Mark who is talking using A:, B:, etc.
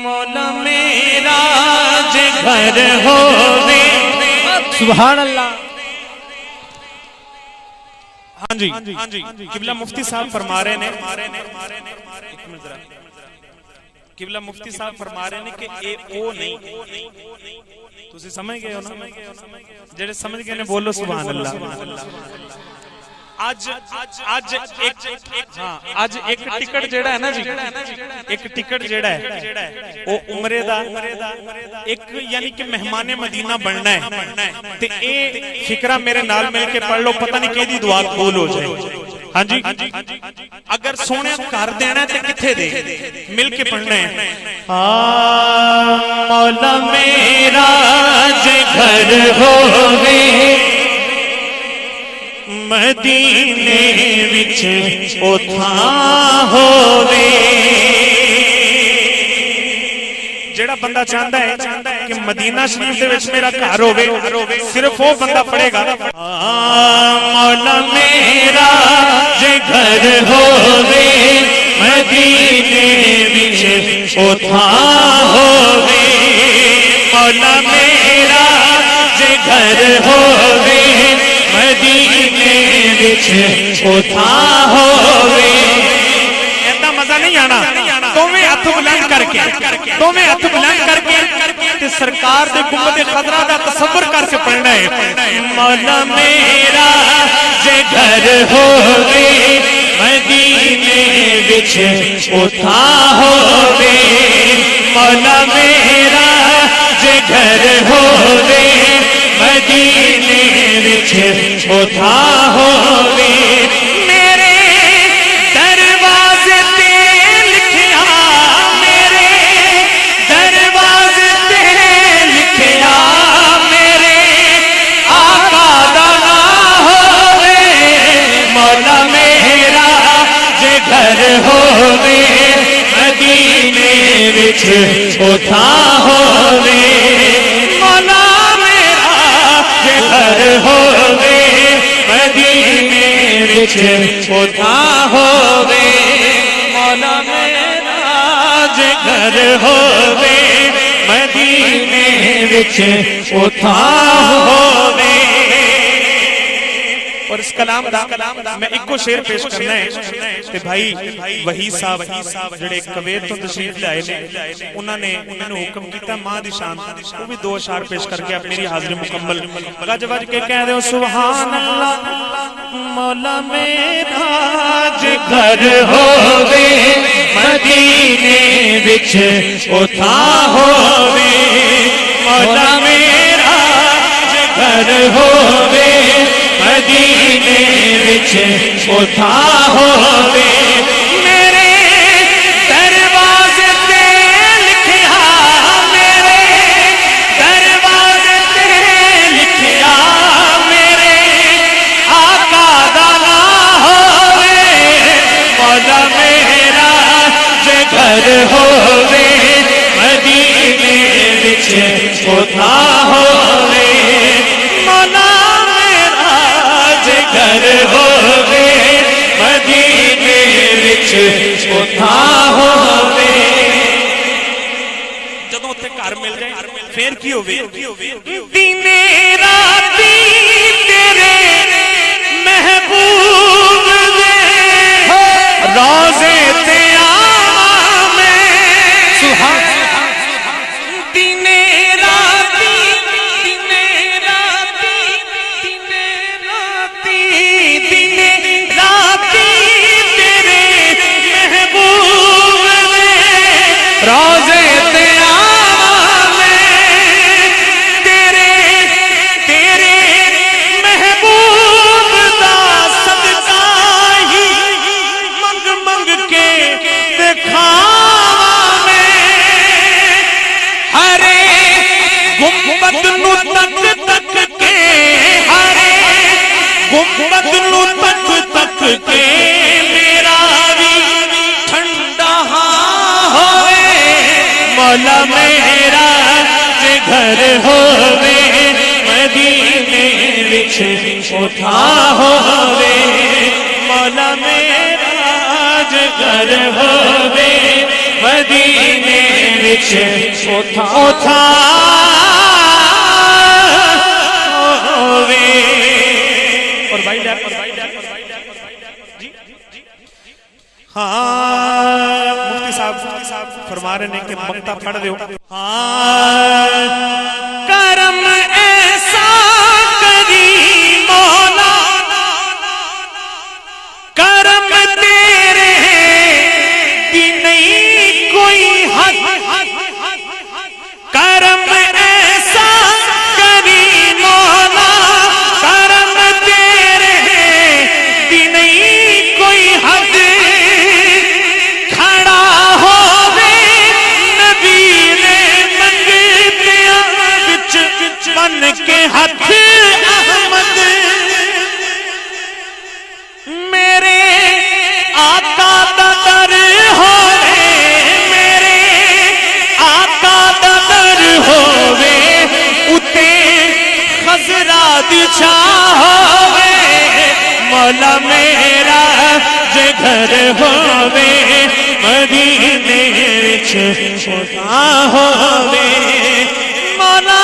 A: مولا میرا جے گھر ہووے
B: سبحان اللہ.
A: ہاں جی قبلہ مفتی صاحب فرما رہے ہیں قبلہ مفتی صاحب فرما رہے ہیں کہ اے او نہیں تسی سمجھ گئے ہو نا جڑے سمجھ گئے نے بولو سبحان اللہ. آج ایک ٹکٹ جیڑا ہے نا جی ایک ٹکٹ جیڑا ہے وہ عمرے دا ایک یعنی کہ مہمان مدینہ بننا ہے تے اے فکرہ میرے نال مل کے پڑھ لو پتہ نہیں کہ دی دعا قبول ہو جائے. ہاں جی اگر سونے کر دینا ہے تے کتھے دے مل کے پڑھنا ہے. مولا میرا جے گھر ہووے مدینے وچ اوتھاں ہووے. جڑا بندہ چاہتا ہے کہ مدینہ شریف دے وچ میرا گھر ہووے صرف وہ بندہ پڑھے گا مولا میرا جے گھر ہووے مدینے وچ اوتھاں ہووے. مولا میرا جے گھر ہووے مدینے وچ اوتھاں ہووے. ایسا مزہ نہیں آنا دوویں ہاتھ بلند کر کے تے سرکار دے گنبد خضرا دا تصور کر کے پڑھنا ہے. مولا میرا جے گھر ہووے مدینے وچ اوتھاں ہووے. مولا میرا جے گھر ہووے مدینے وچ اوتھاں ہووے. میرے دروازے تے لکھیا میرے دروازے تے لکھیا میرے آقا دا نام ہووے. مولا میرا جے گھر ہووے مدینے وچ اوتھاں ہووے. مولا میرا جے گھر ہووے مدینے وچ اوتھاں ہووے. مولا میرا جے گھر ہووے مدینے وچ اوتھاں ہووے. اور اس کلام دا میں ایک کو شعر پیش کرنا ہے کہ بھائی وحید صاحب جڑے کویت تو تشریف لائے نے انہوں نے حکم کیتا ماں دی شان وہ بھی 2 اشعار پیش کر کے میری حاضری مکمل گج بج کے کہہ دے سبحان اللہ. مولا میرا جے گھر ہووے مدینے وچ اوتھاں ہووے. مولا میرا جے گھر ہووے مدینے وچ اوتھاں ہووے. میرے دروازے تے لکھیا میرے دروازے تے لکھیا میرے آقا دا نام ہووے. مولا میرا جے گھر ہووے مدینے وچ اوتھاں ہووے. مولا گھر ہووے مدینے وچ اوتھاں ہووے. جدوں اوتھے گھر مل جائے پھر کی ہووے دینے راتی تیرے محبوب دے روزے تے آواں میں. سبحان مولا میرا جے گھر ہووے مدینے وچ اوتھاں ہووے. مولا میرا ਜੇ ਘਰ ਹੋਵੇ ਮਦੀਨੇ ਵਿੱਚ ਉਥਾ ਹੋਵੇ। اور بھائی جی ہاں مفتی صاحب فرما رہے ہیں کہ مقطع پڑھ دیو. ہاں کرم ایسا کری مولا کرم تیرے دی نہیں کوئی حد کرم ایسا کری مولا کرم تیرے دی نہیں کوئی حد کھڑا ہووے نبی نے منگتیاں وچ بن کے ہاتھ احمد میرے آقا دا در ہووے میرے آقا دا در ہووے اتے خضرا دی چھاں ہووے مولا میرا جے گھر ہووے مدینے وچ ہووے مولا